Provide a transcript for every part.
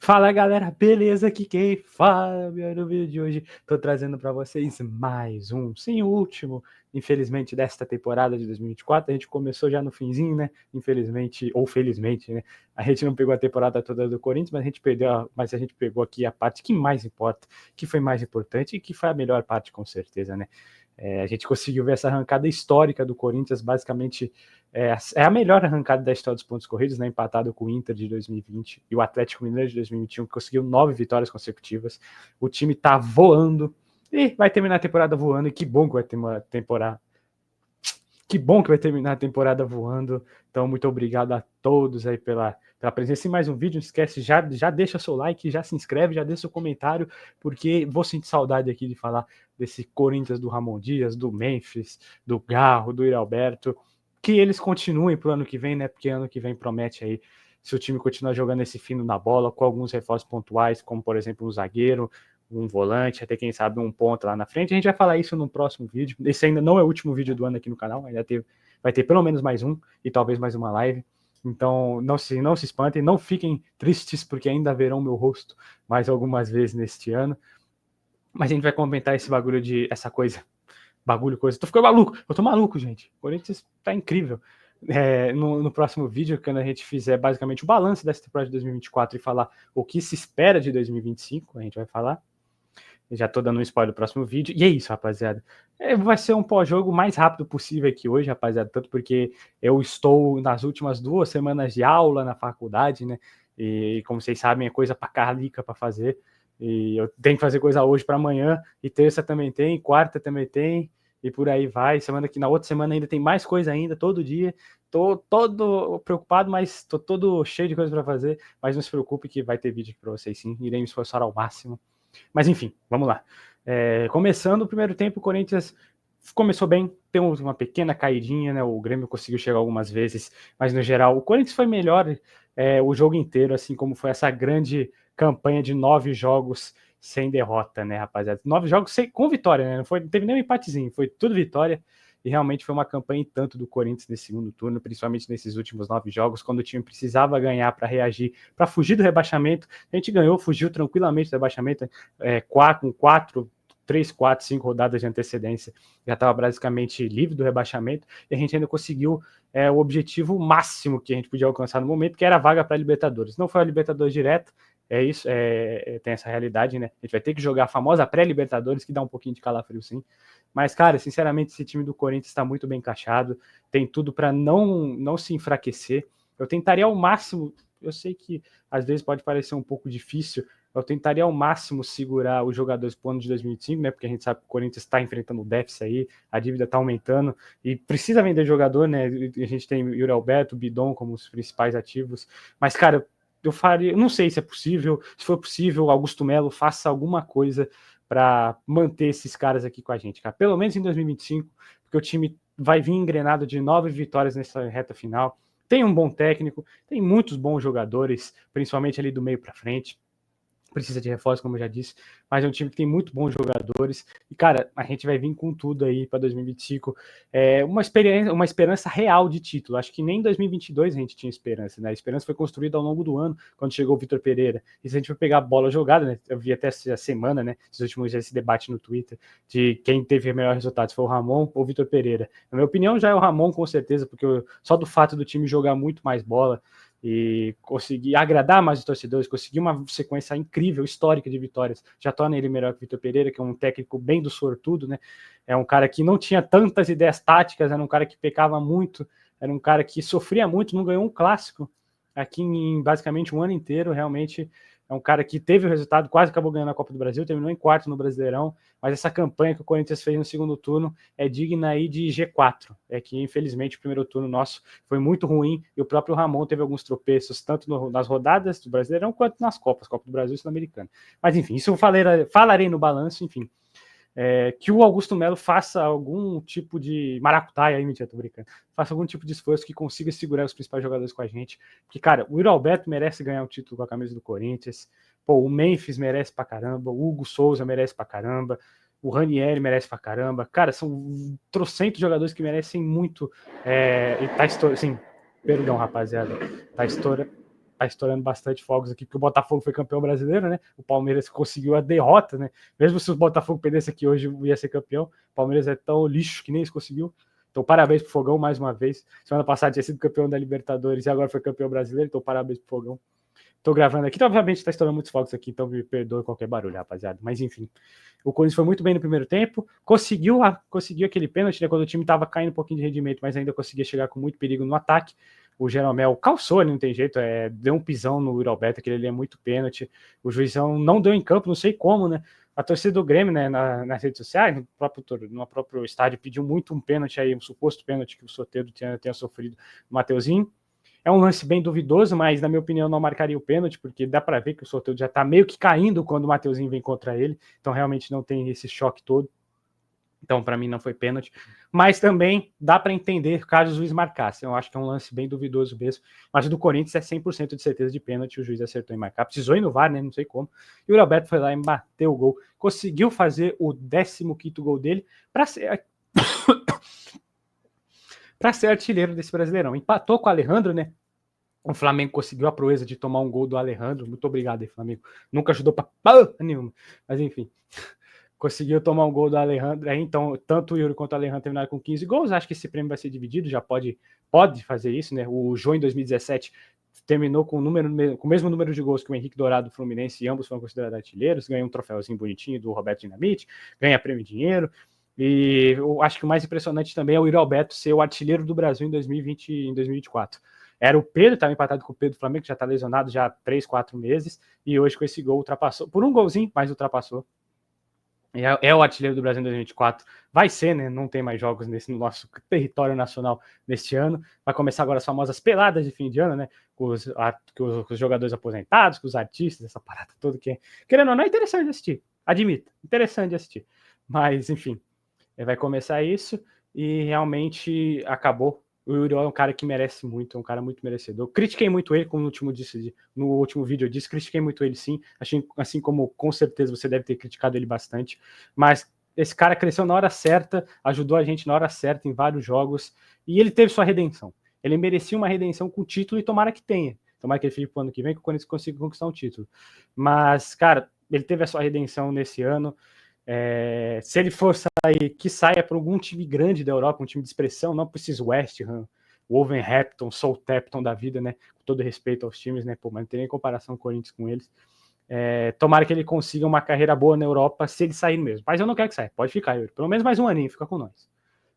Fala galera, beleza? Aqui quem fala, no vídeo de hoje tô trazendo para vocês mais um, sim, o último, infelizmente, desta temporada de 2024. A gente começou já no finzinho, né? Infelizmente, ou felizmente, né? A gente não pegou a temporada toda do Corinthians, mas a gente pegou aqui a parte que mais importa, que foi mais importante e que foi a melhor parte, com certeza, né? A gente conseguiu ver essa arrancada histórica do Corinthians, basicamente é a melhor arrancada da história dos pontos corridos, né? Empatado com o Inter de 2020 e o Atlético Mineiro de 2021, que conseguiu 9 vitórias consecutivas. O time tá voando e vai terminar a temporada voando. E que bom que vai ter uma temporada. Que bom que vai terminar a temporada voando. Então, muito obrigado a todos aí pela presença em mais um vídeo. Não esquece, já deixa seu like, já se inscreve, já deixa seu comentário, porque vou sentir saudade aqui de falar desse Corinthians do Ramon Dias, do Memphis, do Garro, do Alberto. Que eles continuem pro ano que vem, né? Porque ano que vem promete aí, se o time continuar jogando esse fino na bola, com alguns reforços pontuais, como por exemplo um zagueiro, um volante, até quem sabe um ponto lá na frente. A gente vai falar isso no próximo vídeo. Esse ainda não é o último vídeo do ano aqui no canal, vai ter pelo menos mais um e talvez mais uma live. Então não se espantem, não fiquem tristes, porque ainda verão meu rosto mais algumas vezes neste ano. Mas a gente vai comentar esse bagulho de essa coisa. Bagulho, coisa. Tô ficando maluco, eu tô maluco, gente. O Corinthians tá incrível. No próximo vídeo, quando a gente fizer basicamente o balanço dessa temporada de 2024 e falar o que se espera de 2025, a gente vai falar. Já tô dando um spoiler do próximo vídeo. E é isso, rapaziada. Vai ser um pós-jogo mais rápido possível aqui hoje, rapaziada. Tanto porque eu estou nas últimas 2 semanas de aula na faculdade, né? E como vocês sabem, é coisa pra carlica pra fazer. E eu tenho que fazer coisa hoje para amanhã. E terça também tem, quarta também tem. E por aí vai. Na outra semana ainda tem mais coisa ainda, todo dia. Tô todo preocupado, mas tô todo cheio de coisa para fazer. Mas não se preocupe que vai ter vídeo aqui para vocês sim. Irei me esforçar ao máximo. Mas enfim, vamos lá. Começando o primeiro tempo, o Corinthians começou bem, temos uma pequena caidinha, né? O Grêmio conseguiu chegar algumas vezes, mas no geral o Corinthians foi melhor o jogo inteiro, assim como foi essa grande campanha de 9 jogos sem derrota, né, rapaziada? 9 jogos com vitória, né? Não teve nem um empatezinho, foi tudo vitória. E realmente foi uma campanha em tanto do Corinthians nesse segundo turno, principalmente nesses últimos 9 jogos, quando o time precisava ganhar para reagir, para fugir do rebaixamento. A gente ganhou, fugiu tranquilamente do rebaixamento, com 3, 4, 5 rodadas de antecedência, já estava basicamente livre do rebaixamento, e a gente ainda conseguiu o objetivo máximo que a gente podia alcançar no momento, que era a vaga para a Libertadores. Não foi a Libertadores direto, isso, tem essa realidade, né? A gente vai ter que jogar a famosa pré-Libertadores, que dá um pouquinho de calafrio, sim. Mas, cara, sinceramente, esse time do Corinthians está muito bem encaixado, tem tudo para não se enfraquecer. Eu tentaria ao máximo, eu sei que às vezes pode parecer um pouco difícil, eu tentaria ao máximo segurar os jogadores para o ano de 2025, né? Porque a gente sabe que o Corinthians está enfrentando o déficit aí, a dívida está aumentando e precisa vender jogador, né? A gente tem o Yuri Alberto, o Bidon como os principais ativos, mas, cara, eu faria, não sei se é possível, se for possível, Augusto Melo faça alguma coisa para manter esses caras aqui com a gente, cara. Pelo menos em 2025, porque o time vai vir engrenado de 9 vitórias nessa reta final. Tem um bom técnico, tem muitos bons jogadores, principalmente ali do meio para frente. Precisa de reforço, como eu já disse, mas é um time que tem muito bons jogadores. E, cara, a gente vai vir com tudo aí para 2025. Uma esperança real de título. Acho que nem em 2022 a gente tinha esperança, né? A esperança foi construída ao longo do ano, quando chegou o Vitor Pereira. E se a gente for pegar a bola jogada, né? Eu vi até essa semana, né? Esses últimos dias, esse debate no Twitter, de quem teve melhor resultado, se foi o Ramon ou o Vitor Pereira. Na minha opinião, já é o Ramon, com certeza, porque só do fato do time jogar muito mais bola e conseguir agradar mais os torcedores, conseguir uma sequência incrível, histórica de vitórias, já torna ele melhor que o Vitor Pereira, que é um técnico bem do sortudo, né? É um cara que não tinha tantas ideias táticas, era um cara que pecava muito, era um cara que sofria muito, não ganhou um clássico aqui em basicamente um ano inteiro, realmente é um cara que teve o resultado, quase acabou ganhando a Copa do Brasil, terminou em quarto no Brasileirão, mas essa campanha que o Corinthians fez no segundo turno é digna aí de G4. É que, infelizmente, o primeiro turno nosso foi muito ruim e o próprio Ramon teve alguns tropeços, tanto nas rodadas do Brasileirão quanto nas Copas, Copa do Brasil e Sul-Americana. Mas, enfim, isso eu falarei no balanço, enfim. Que o Augusto Melo faça algum tipo de maracutaia aí, mentira, tô brincando, faça algum tipo de esforço que consiga segurar os principais jogadores com a gente, porque, cara, o Yuri Alberto merece ganhar o título com a camisa do Corinthians, pô, o Memphis merece pra caramba, o Hugo Souza merece pra caramba, o Ranieri merece pra caramba, cara, são trocentos jogadores que merecem muito, e tá estourando, assim, perdão, rapaziada, tá estourando, tá estourando bastante fogos aqui, porque o Botafogo foi campeão brasileiro, né? O Palmeiras conseguiu a derrota, né? Mesmo se o Botafogo perdesse aqui hoje, ia ser campeão. O Palmeiras é tão lixo que nem eles conseguiu. Então, parabéns pro Fogão mais uma vez. Semana passada tinha sido campeão da Libertadores e agora foi campeão brasileiro, então parabéns pro Fogão. Tô gravando aqui, então obviamente tá estourando muitos fogos aqui, então me perdoe qualquer barulho, rapaziada. Mas enfim, o Corinthians foi muito bem no primeiro tempo, conseguiu aquele pênalti, né, quando o time tava caindo um pouquinho de rendimento, mas ainda conseguia chegar com muito perigo no ataque. O Jeromel calçou ali, não tem jeito, deu um pisão no Yuri Alberto, aquele ali é muito pênalti. O juizão não deu em campo, não sei como, né? A torcida do Grêmio, né, nas redes sociais, no próprio estádio, pediu muito um pênalti aí, um suposto pênalti que o Soteldo tenha sofrido no Mateuzinho. É um lance bem duvidoso, mas na minha opinião não marcaria o pênalti, porque dá para ver que o Soteldo já tá meio que caindo quando o Mateuzinho vem contra ele, então realmente não tem esse choque todo. Então, para mim, não foi pênalti. Mas também dá para entender caso o juiz marcasse. Eu acho que é um lance bem duvidoso mesmo. Mas o do Corinthians é 100% de certeza de pênalti. O juiz acertou em marcar. Precisou ir no VAR, né? Não sei como. E o Roberto foi lá e bateu o gol. Conseguiu fazer o 15º gol dele para ser... para ser artilheiro desse Brasileirão. Empatou com o Alejandro, né? O Flamengo conseguiu a proeza de tomar um gol do Alejandro. Muito obrigado aí, Flamengo. Nunca ajudou para nenhuma. Mas enfim... Conseguiu tomar um gol do Alejandro, então tanto o Yuri quanto o Alejandro terminaram com 15 gols, acho que esse prêmio vai ser dividido, já pode fazer isso, né? O Jô em 2017 terminou com o mesmo número de gols que o Henrique Dourado do Fluminense, e ambos foram considerados artilheiros, ganhou um troféuzinho bonitinho do Roberto Dinamite, ganha prêmio em dinheiro, e eu acho que o mais impressionante também é o Yuri Alberto ser o artilheiro do Brasil em 2024. Era o Pedro, estava empatado com o Pedro do Flamengo, que já está lesionado já há 3, 4 meses, e hoje com esse gol ultrapassou, por um golzinho, mas ultrapassou. É o artilheiro do Brasil em 2024. Vai ser, né? Não tem mais jogos no nosso território nacional neste ano. Vai começar agora as famosas peladas de fim de ano, né? Com os jogadores aposentados, com os artistas, essa parada toda que, querendo ou não, é interessante de assistir. Admito, interessante de assistir. Mas, enfim, vai começar isso e realmente acabou. O Yuri é um cara que merece muito, é um cara muito merecedor. Critiquei muito ele, como no último vídeo eu disse, critiquei muito ele sim, assim como com certeza você deve ter criticado ele bastante, mas esse cara cresceu na hora certa, ajudou a gente na hora certa em vários jogos, e ele teve sua redenção. Ele merecia uma redenção com o título e tomara que tenha. Tomara que ele fique pro ano que vem, que o Corinthians consiga conquistar um título. Mas, cara, ele teve a sua redenção nesse ano. Se ele for sair, que saia para algum time grande da Europa, um time de expressão, não para esses West Ham, Wolverhampton, Southampton da vida, né? Com todo respeito aos times, né? Pô, mas não tem nem comparação Corinthians com eles. Tomara que ele consiga uma carreira boa na Europa, se ele sair mesmo. Mas eu não quero que saia, pode ficar, Yuri. Pelo menos mais um aninho, fica com nós.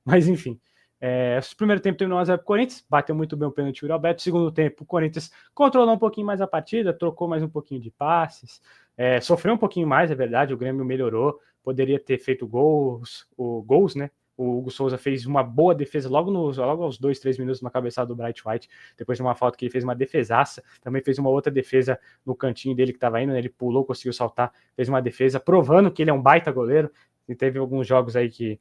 Mas enfim, o primeiro tempo terminou 1-0 pro Corinthians, bateu muito bem o pênalti do Alberto. Segundo tempo, o Corinthians controlou um pouquinho mais a partida, trocou mais um pouquinho de passes, sofreu um pouquinho mais, é verdade, o Grêmio melhorou, poderia ter feito gols, né? O Hugo Souza fez uma boa defesa logo aos 2, 3 minutos na cabeçada do Bright White, depois de uma falta que ele fez uma defesaça, também fez uma outra defesa no cantinho dele que estava indo, né? Ele pulou, conseguiu saltar, fez uma defesa, provando que ele é um baita goleiro, e teve alguns jogos aí que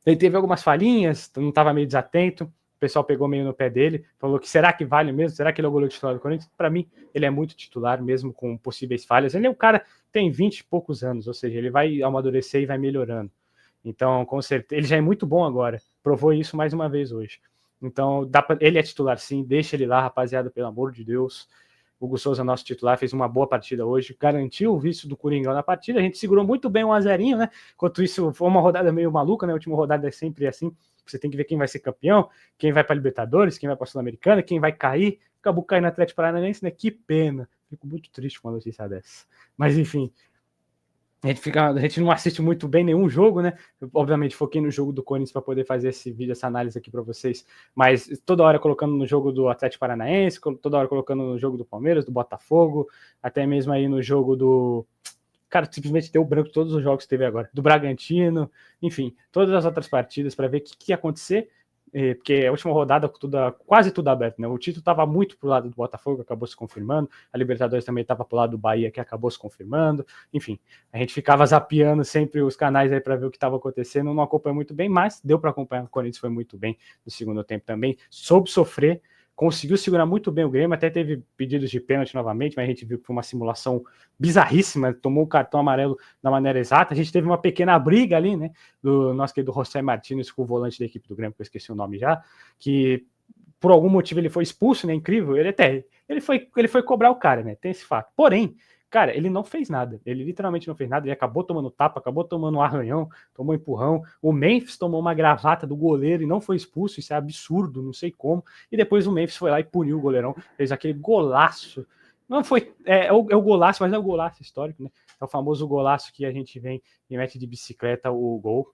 ele teve algumas falhinhas, não estava meio desatento, o pessoal pegou meio no pé dele, falou que será que vale mesmo? Será que ele é o goleiro titular do Corinthians? Para mim, ele é muito titular, mesmo com possíveis falhas. Ele é um cara que tem 20 e poucos anos, ou seja, ele vai amadurecer e vai melhorando. Então, com certeza, ele já é muito bom agora, provou isso mais uma vez hoje. Então, ele é titular sim, deixa ele lá, rapaziada, pelo amor de Deus. O Hugo Souza, nosso titular, fez uma boa partida hoje, garantiu o vice do Coringão na partida, a gente segurou muito bem 1-0, né? Enquanto isso, foi uma rodada meio maluca, né? A última rodada é sempre assim, você tem que ver quem vai ser campeão, quem vai para Libertadores, quem vai para Sul-Americana, quem vai cair. Acabou caindo no Atlético Paranaense, né? Que pena. Fico muito triste com uma notícia dessa. Mas, enfim, a gente não assiste muito bem nenhum jogo, né? Eu, obviamente, foquei no jogo do Corinthians para poder fazer esse vídeo, essa análise aqui para vocês, mas toda hora colocando no jogo do Atlético Paranaense, toda hora colocando no jogo do Palmeiras, do Botafogo, até mesmo aí no jogo do... Cara, simplesmente deu branco todos os jogos que teve agora. Do Bragantino, enfim, todas as outras partidas para ver o que ia acontecer, porque a última rodada quase tudo aberto, né? O título estava muito pro lado do Botafogo, acabou se confirmando, a Libertadores também estava pro lado do Bahia, que acabou se confirmando, enfim, a gente ficava zapeando sempre os canais aí para ver o que estava acontecendo, não acompanhou muito bem, mas deu para acompanhar, o Corinthians foi muito bem no segundo tempo também, soube sofrer, conseguiu segurar muito bem o Grêmio, até teve pedidos de pênalti novamente, mas a gente viu que foi uma simulação bizarríssima, tomou o cartão amarelo da maneira exata, a gente teve uma pequena briga ali, né, do nosso querido José Martínez com o volante da equipe do Grêmio, que eu esqueci o nome já, que por algum motivo ele foi expulso, né, incrível, ele ele foi cobrar o cara, né? Tem esse fato. Porém, cara, ele não fez nada. Ele literalmente não fez nada. Ele acabou tomando tapa, acabou tomando um arranhão, tomou empurrão. O Memphis tomou uma gravata do goleiro e não foi expulso. Isso é absurdo, não sei como. E depois o Memphis foi lá e puniu o goleirão. Fez aquele golaço. Não foi. É o golaço, mas não é o golaço histórico, né? É o famoso golaço que a gente vem e mete de bicicleta o gol.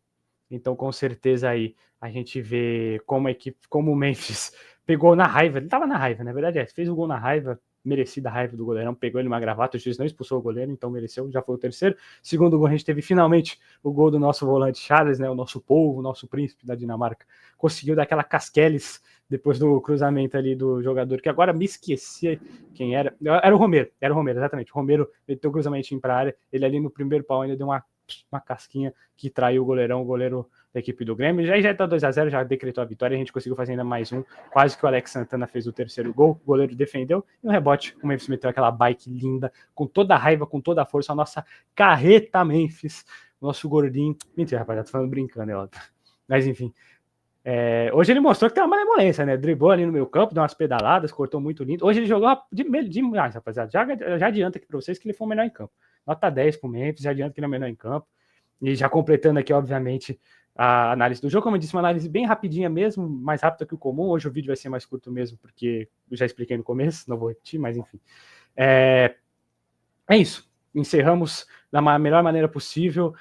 Então, com certeza aí a gente vê como a equipe, como o Memphis pegou na raiva. Ele tava na raiva, na verdade fez o gol na raiva, merecida a raiva do goleirão, pegou ele uma gravata, o juiz não expulsou o goleiro, então mereceu, já foi o terceiro. Segundo gol, a gente teve finalmente o gol do nosso volante Charles, né, o nosso polvo, o nosso príncipe da Dinamarca, conseguiu dar aquela casqueles depois do cruzamento ali do jogador, que agora me esqueci quem era. Era o Romero, exatamente. O Romero meteu o cruzamento para a área, ele ali no primeiro pau ainda deu uma casquinha que traiu o goleirão, o goleiro da equipe do Grêmio. Já tá 2-0, já decretou a vitória, a gente conseguiu fazer ainda mais um. Quase que o Alex Santana fez o terceiro gol, o goleiro defendeu, e no rebote o Memphis meteu aquela bike linda, com toda a raiva, com toda a força, a nossa carreta Memphis, nosso gordinho. Mentira, rapaziada, tô falando brincando, é óbvio. Mas enfim. Hoje ele mostrou que tem uma malemolência, né? Driblou ali no meio campo, deu umas pedaladas, cortou muito lindo. Hoje ele jogou demais, rapaziada. Já adianta aqui pra vocês que ele foi o melhor em campo. Nota 10 pro Memphis, já adianta que ele é o melhor em campo. E já completando aqui, obviamente, a análise do jogo. Como eu disse, uma análise bem rapidinha mesmo, mais rápida que o comum. Hoje o vídeo vai ser mais curto mesmo, porque eu já expliquei no começo, não vou repetir, mas enfim. É isso. Encerramos da melhor maneira possível,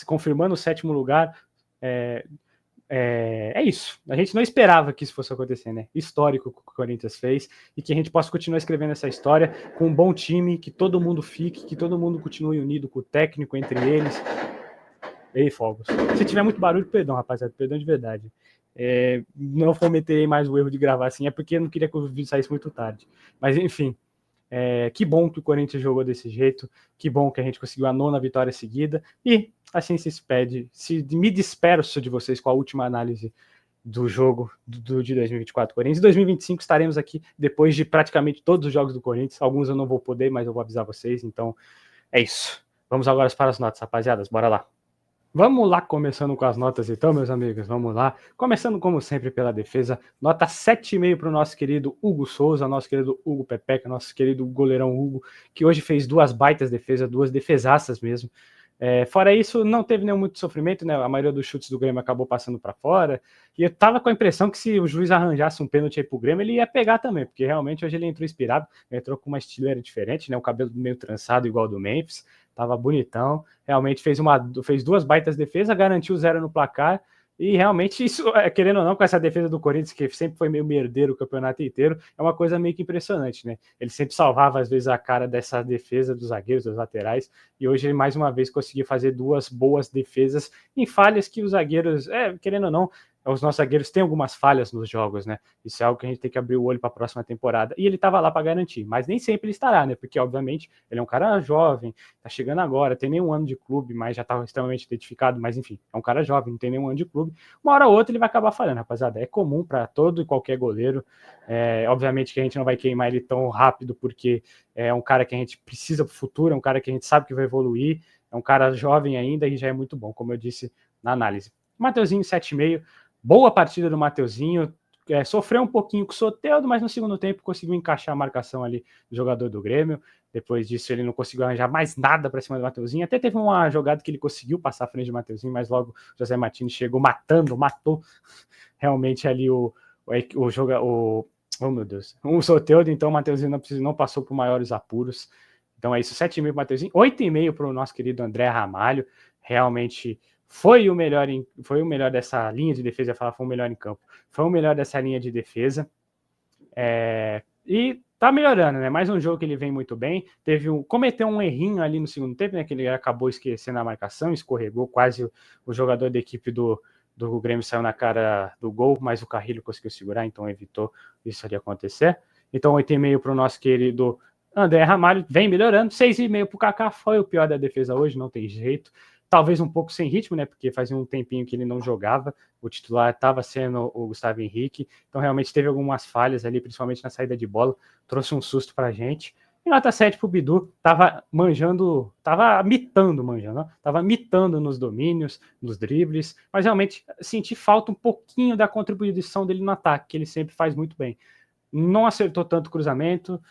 confirmando o 7º lugar. É isso. A gente não esperava que isso fosse acontecer, né? Histórico que o Corinthians fez e que a gente possa continuar escrevendo essa história com um bom time, que todo mundo fique, que todo mundo continue unido com o técnico, entre eles. Ei, fogos. Se tiver muito barulho, perdão, rapaziada, perdão de verdade. Não cometerei mais o erro de gravar assim, é porque eu não queria que o vídeo saísse muito tarde. Mas enfim, que bom que o Corinthians jogou desse jeito, que bom que a gente conseguiu a 9ª vitória seguida, e assim se despede. Me disperso de vocês com a última análise do jogo de 2024 Corinthians. Em 2025 estaremos aqui depois de praticamente todos os jogos do Corinthians. Alguns eu não vou poder, mas eu vou avisar vocês. Então é isso. Vamos agora para as notas, rapaziadas. Bora lá. Vamos lá, começando com as notas então, meus amigos, vamos lá. Começando, como sempre, pela defesa, nota 7,5 para o nosso querido Hugo Souza, nosso querido Hugo Pepeca, nosso querido goleirão Hugo, que hoje fez 2 baitas defesas, 2 defesaças mesmo. Fora isso, não teve nenhum muito sofrimento, né? A maioria dos chutes do Grêmio acabou passando para fora. E eu tava com a impressão que se o juiz arranjasse um pênalti aí pro Grêmio, ele ia pegar também, porque realmente hoje ele entrou inspirado, entrou com uma estileira diferente, né? O cabelo meio trançado, igual do Memphis, tava bonitão. Realmente fez 2 baitas defesas, garantiu 0 no placar. E realmente isso, querendo ou não, com essa defesa do Corinthians, que sempre foi meio merdeiro o campeonato inteiro, é uma coisa meio que impressionante, né? Ele sempre salvava, às vezes, a cara dessa defesa dos zagueiros, dos laterais, e hoje ele, mais uma vez, conseguiu fazer 2 boas defesas em falhas que os zagueiros, querendo ou não, os nossos zagueiros têm algumas falhas nos jogos, né? Isso é algo que a gente tem que abrir o olho para a próxima temporada. E ele estava lá para garantir, mas nem sempre ele estará, né? Porque, obviamente, ele é um cara jovem, tá chegando agora, tem nenhum ano de clube, mas já tá extremamente identificado, mas enfim, é um cara jovem, não tem nenhum ano de clube. Uma hora ou outra ele vai acabar falhando, rapaziada. É comum para todo e qualquer goleiro. Obviamente que a gente não vai queimar ele tão rápido, porque é um cara que a gente precisa pro futuro, é um cara que a gente sabe que vai evoluir, é um cara jovem ainda e já é muito bom, como eu disse na análise. Mateuzinho, 7,5. Boa partida do Mateuzinho, sofreu um pouquinho com o Soteldo, mas no segundo tempo conseguiu encaixar a marcação ali do jogador do Grêmio. Depois disso ele não conseguiu arranjar mais nada para cima do Mateuzinho. Até teve uma jogada que ele conseguiu passar à frente do Mateuzinho, mas logo o José Martins chegou matou realmente ali o meu Deus, o Soteldo. Então o Mateuzinho não passou por maiores apuros. Então é isso, 7,5 para o Mateuzinho, 8,5 para o nosso querido André Ramalho. Realmente foi o melhor dessa linha de defesa. Eu ia falar, foi o melhor em campo. Foi o melhor dessa linha de defesa. E tá melhorando, né? Mais um jogo que ele vem muito bem. Cometeu um errinho ali no segundo tempo, né? Que ele acabou esquecendo a marcação, escorregou, quase o jogador da equipe do Grêmio saiu na cara do gol, mas o Carrilho conseguiu segurar, então evitou isso ali acontecer. Então 8,5 para o nosso querido André Ramalho, vem melhorando. 6,5 para o Kaká, foi o pior da defesa hoje, não tem jeito. Talvez um pouco sem ritmo, né? Porque fazia um tempinho que ele não jogava. O titular estava sendo o Gustavo Henrique. Então, realmente teve algumas falhas ali, principalmente na saída de bola. Trouxe um susto pra gente. E nota 7 pro Bidu. Tava mitando nos domínios, nos dribles. Mas realmente senti falta um pouquinho da contribuição dele no ataque, que ele sempre faz muito bem. Não acertou tanto cruzamento.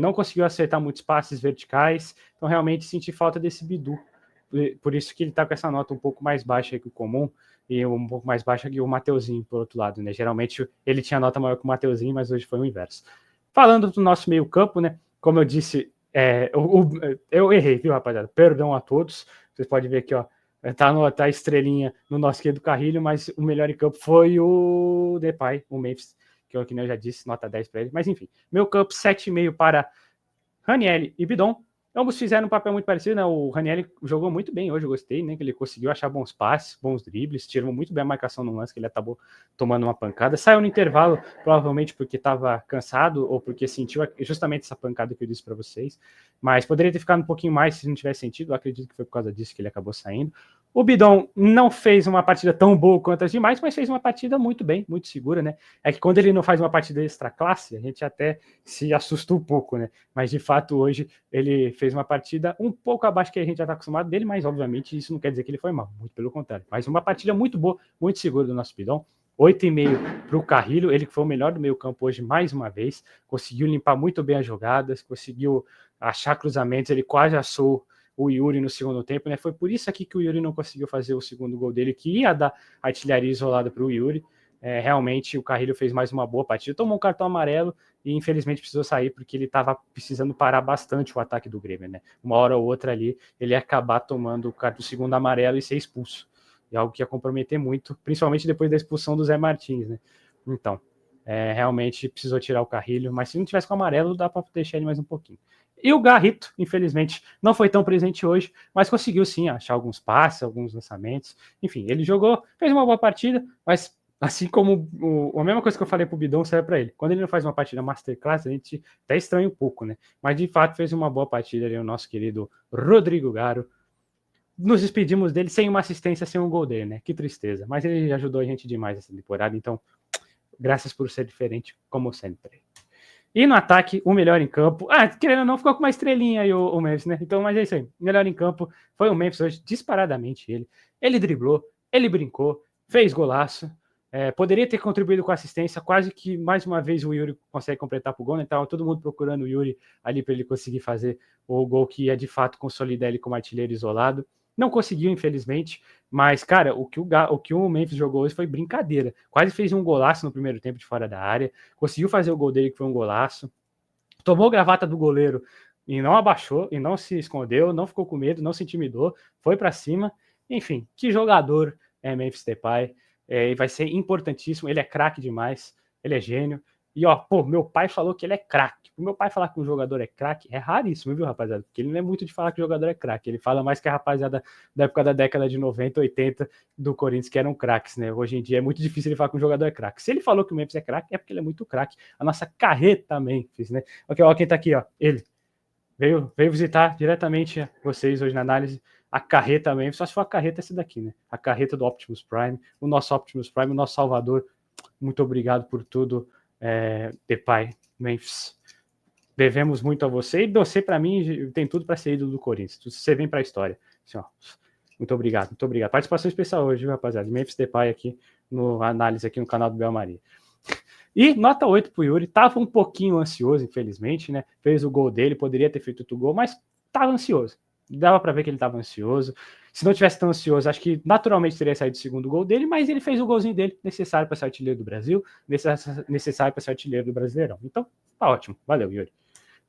não conseguiu acertar muitos passes verticais, então realmente senti falta desse Bidu. Por isso que ele está com essa nota um pouco mais baixa que o comum, e um pouco mais baixa que o Mateuzinho, por outro lado, né? Geralmente ele tinha nota maior que o Mateuzinho, mas hoje foi o inverso. Falando do nosso meio campo, né? Como eu disse, eu errei, viu, rapaziada? Perdão a todos. Vocês podem ver aqui, ó, tá a estrelinha no nosso querido Carrilho, mas o melhor em campo foi o Depay, o Memphis, que eu já disse, nota 10 para ele. Mas enfim, meu campo 7,5 para Ranieri e Bidon. Ambos fizeram um papel muito parecido, né? O Ranieri jogou muito bem hoje, eu gostei, né? Que ele conseguiu achar bons passes, bons dribles, tirou muito bem a marcação no lance, que ele acabou tomando uma pancada. Saiu no intervalo, provavelmente porque estava cansado ou porque sentiu justamente essa pancada que eu disse para vocês. Mas poderia ter ficado um pouquinho mais se não tivesse sentido. Eu acredito que foi por causa disso que ele acabou saindo. O Bidon não fez uma partida tão boa quanto as demais, mas fez uma partida muito bem, muito segura, né? É que quando ele não faz uma partida extra classe, a gente até se assusta um pouco, né? Mas de fato hoje ele fez uma partida um pouco abaixo que a gente já está acostumado dele, mas obviamente isso não quer dizer que ele foi mal, muito pelo contrário. Mas uma partida muito boa, muito segura do nosso Bidon. 8,5 para o Carrilho, ele que foi o melhor do meio campo hoje mais uma vez, conseguiu limpar muito bem as jogadas, conseguiu achar cruzamentos, ele quase assou o Yuri no segundo tempo, né? Foi por isso aqui que o Yuri não conseguiu fazer o segundo gol dele, que ia dar artilharia isolada para o Yuri. Realmente o Carrilho fez mais uma boa partida, tomou um cartão amarelo e infelizmente precisou sair porque ele estava precisando parar bastante o ataque do Grêmio, né? Uma hora ou outra ali ele ia acabar tomando o segundo amarelo e ser expulso. É algo que ia comprometer muito, principalmente depois da expulsão do Zé Martins, né? Então, realmente precisou tirar o Carrilho, mas se não tivesse com o amarelo, dá para deixar ele mais um pouquinho. E o Garrito, infelizmente, não foi tão presente hoje, mas conseguiu sim achar alguns passes, alguns lançamentos. Enfim, ele jogou, fez uma boa partida, mas assim como a mesma coisa que eu falei pro Bidon serve para ele. Quando ele não faz uma partida masterclass, a gente até estranha um pouco, né? Mas de fato fez uma boa partida ali o nosso querido Rodrigo Garo. Nos despedimos dele sem uma assistência, sem um gol dele, né? Que tristeza. Mas ele ajudou a gente demais essa temporada, então graças por ser diferente, como sempre. E no ataque, o melhor em campo. Querendo ou não, ficou com uma estrelinha aí o Memphis, né? Então, mas é isso aí. O melhor em campo foi o Memphis hoje, disparadamente ele. Ele driblou, ele brincou, fez golaço. Poderia ter contribuído com assistência, quase que mais uma vez o Yuri consegue completar pro gol, né? Tava todo mundo procurando o Yuri ali para ele conseguir fazer o gol que ia de fato consolidar ele como artilheiro isolado. Não conseguiu, infelizmente, mas, cara, o que o Memphis jogou hoje foi brincadeira. Quase fez um golaço no primeiro tempo de fora da área, conseguiu fazer o gol dele, que foi um golaço, tomou gravata do goleiro e não abaixou, e não se escondeu, não ficou com medo, não se intimidou, foi para cima. Enfim, que jogador é Memphis Depay, e vai ser importantíssimo, ele é craque demais, ele é gênio. E ó, meu pai falou que ele é craque. O meu pai falar que um jogador é craque é raríssimo, viu, rapaziada? Porque ele não é muito de falar que o jogador é craque. Ele fala mais que a rapaziada da época da década de 90, 80 do Corinthians, que eram craques, né? Hoje em dia é muito difícil ele falar que um jogador é craque. Se ele falou que o Memphis é craque, é porque ele é muito craque. A nossa carreta Memphis, né? Ó, quem tá aqui, ó. Ele veio visitar diretamente vocês hoje na análise. A carreta Memphis, só se for a carreta essa daqui, né? A carreta do Optimus Prime, o nosso Optimus Prime, o nosso salvador. Muito obrigado por tudo, Depay, Memphis. Devemos muito a você, e você, para mim, tem tudo para ser ídolo do Corinthians. Você vem para a história. Assim, ó, muito obrigado, muito obrigado. Participação especial hoje, viu, rapaziada? Memphis Depay aqui no análise aqui no canal do Bel Maria. E nota 8 pro Yuri. Tava um pouquinho ansioso, infelizmente, né? Fez o gol dele, poderia ter feito outro gol, mas tava ansioso. Dava para ver que ele tava ansioso. Se não tivesse tão ansioso, acho que naturalmente teria saído o segundo gol dele, mas ele fez o golzinho dele, necessário para ser artilheiro do Brasil, necessário para ser artilheiro do Brasileirão. Então, tá ótimo. Valeu, Yuri.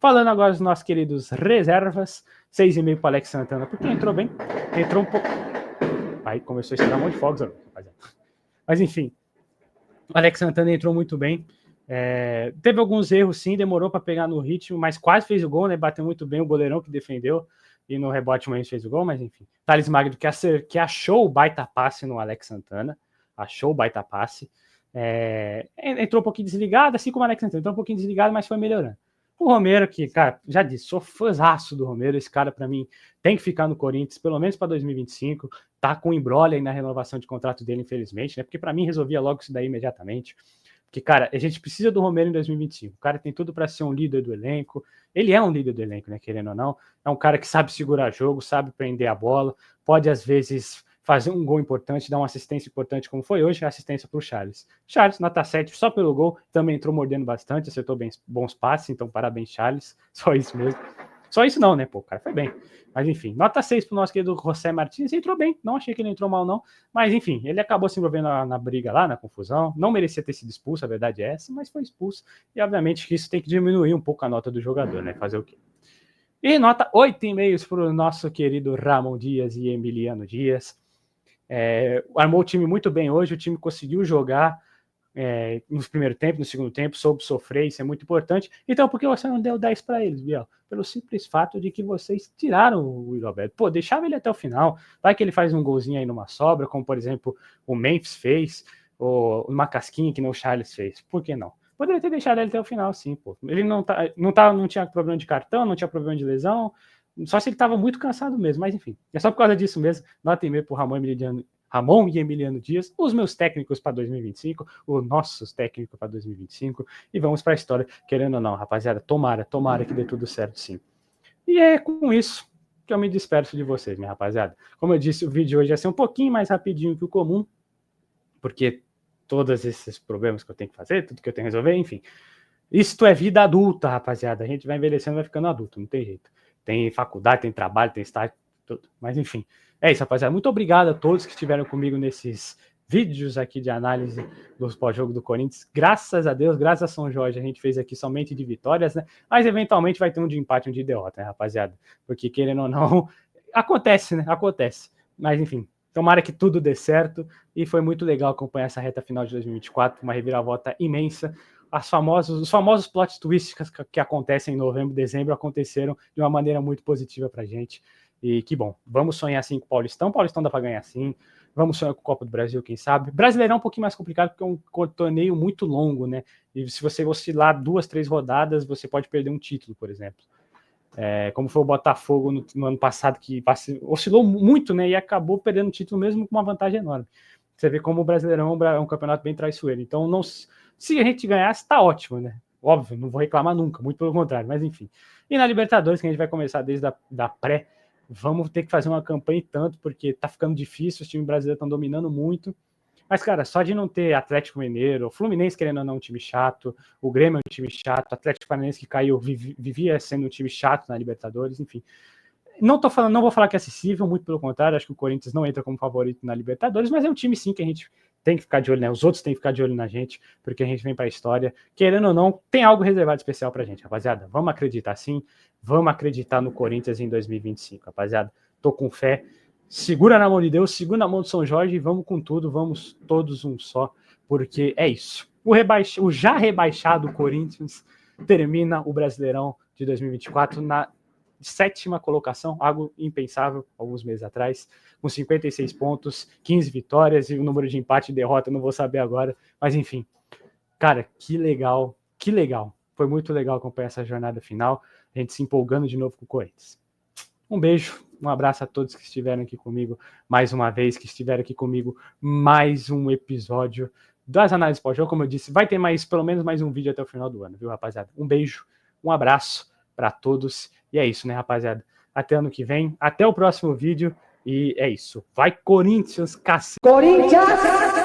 Falando agora dos nossos queridos reservas, 6,5 para Alex Santana, porque entrou bem, entrou um pouco. Aí começou a estourar um monte de fogos, rapaziada. Mas enfim, o Alex Santana entrou muito bem. Teve alguns erros, sim, demorou para pegar no ritmo, mas quase fez o gol, né? Bateu muito bem o goleirão que defendeu, e no rebote o Mendes fez o gol, mas enfim. Thales Magno que achou o baita passe no Alex Santana, achou o baita passe. Entrou um pouquinho desligado, assim como o Alex Santana, entrou um pouquinho desligado, mas foi melhorando. O Romero, que, cara, já disse, sou fãzaço do Romero, esse cara, para mim, tem que ficar no Corinthians, pelo menos para 2025, tá com embrolho aí na renovação de contrato dele, infelizmente, né? Porque para mim resolvia logo isso daí imediatamente. Porque, cara, a gente precisa do Romero em 2025. O cara tem tudo para ser um líder do elenco. Ele é um líder do elenco, né? Querendo ou não. É um cara que sabe segurar jogo, sabe prender a bola, pode, às vezes, fazer um gol importante, dar uma assistência importante como foi hoje, assistência para o Charles. Charles, nota 7 só pelo gol, também entrou mordendo bastante, acertou bons passes, então parabéns, Charles, só isso mesmo. Só isso não, né, pô, o cara foi bem. Mas enfim, nota 6 pro nosso querido José Martins, entrou bem, não achei que ele entrou mal não, mas enfim, ele acabou se envolvendo na briga lá, na confusão, não merecia ter sido expulso, a verdade é essa, mas foi expulso, e obviamente que isso tem que diminuir um pouco a nota do jogador, né, fazer o quê? E nota 8,5 para o nosso querido Ramon Dias e Emiliano Dias. Armou o time muito bem hoje, o time conseguiu jogar no primeiro tempo, no segundo tempo, soube sofrer, isso é muito importante. Então, por que você não deu 10 para eles, Biel? Pelo simples fato de que vocês tiraram o Yuri Alberto. Pô, deixava ele até o final, vai que ele faz um golzinho aí numa sobra, como por exemplo o Memphis fez, ou uma casquinha que nem o Charles fez. Por que não? Poderia ter deixado ele até o final, sim, pô. Ele não tinha problema de cartão, não tinha problema de lesão, só se ele estava muito cansado mesmo, mas enfim. É só por causa disso mesmo. Nota e meio pro Ramon e Emiliano Dias, os meus técnicos para 2025, os nossos técnicos para 2025, e vamos para a história, querendo ou não, rapaziada, tomara que dê tudo certo sim. E é com isso que eu me despeço de vocês, minha rapaziada. Como eu disse, o vídeo hoje vai ser um pouquinho mais rapidinho que o comum, porque todos esses problemas que eu tenho que fazer, tudo que eu tenho que resolver, enfim. Isto é vida adulta, rapaziada. A gente vai envelhecendo, vai ficando adulto, não tem jeito. Tem faculdade, tem trabalho, tem estágio, tudo. Mas enfim, é isso, rapaziada. Muito obrigado a todos que estiveram comigo nesses vídeos aqui de análise do pós-jogo do Corinthians. Graças a Deus, graças a São Jorge, a gente fez aqui somente de vitórias, né? Mas eventualmente vai ter um de empate, um de derrota, né, rapaziada? Porque querendo ou não, acontece, né? Acontece. Mas enfim, tomara que tudo dê certo. E foi muito legal acompanhar essa reta final de 2024, uma reviravolta imensa. Os famosos plot twists que acontecem em novembro, dezembro, aconteceram de uma maneira muito positiva pra gente. E que bom, vamos sonhar assim com o Paulistão. Paulistão dá pra ganhar sim. Vamos sonhar com o Copa do Brasil, quem sabe. Brasileirão é um pouquinho mais complicado porque é um torneio muito longo, né? E se você oscilar 2, 3 rodadas, você pode perder um título, por exemplo. Como foi o Botafogo no ano passado, que oscilou muito, né? E acabou perdendo o título mesmo com uma vantagem enorme. Você vê como o Brasileirão é um campeonato bem traiçoeiro. Então, não, se a gente ganhasse, tá ótimo, né? Óbvio, não vou reclamar nunca, muito pelo contrário, mas enfim. E na Libertadores, que a gente vai começar desde a pré, vamos ter que fazer uma campanha e tanto, porque tá ficando difícil, os times brasileiros estão dominando muito. Mas, cara, só de não ter Atlético Mineiro, o Fluminense querendo ou não um time chato, o Grêmio é um time chato, o Atlético Paranaense que caiu vivia sendo um time chato na Libertadores, enfim. Não vou falar que é acessível, muito pelo contrário, acho que o Corinthians não entra como favorito na Libertadores, mas é um time sim que a gente tem que ficar de olho, né? Os outros têm que ficar de olho na gente, porque a gente vem para a história. Querendo ou não, tem algo reservado especial pra gente, rapaziada. Vamos acreditar sim, vamos acreditar no Corinthians em 2025, rapaziada. Tô com fé. Segura na mão de Deus, segura na mão de São Jorge e vamos com tudo, vamos todos um só, porque é isso. O já rebaixado Corinthians termina o Brasileirão de 2024 na 7ª colocação, algo impensável alguns meses atrás, com 56 pontos, 15 vitórias e o número de empate e derrota, não vou saber agora, mas enfim. Cara, que legal, que legal. Foi muito legal acompanhar essa jornada final, a gente se empolgando de novo com o Corinthians. Um beijo, um abraço a todos que estiveram aqui comigo mais uma vez, que estiveram aqui comigo mais um episódio das análises pós-jogo. Como eu disse, vai ter pelo menos mais um vídeo até o final do ano, viu, rapaziada? Um beijo, um abraço para todos. E é isso, né, rapaziada? Até ano que vem, até o próximo vídeo. E é isso. Vai, Corinthians, cacete! Corinthians!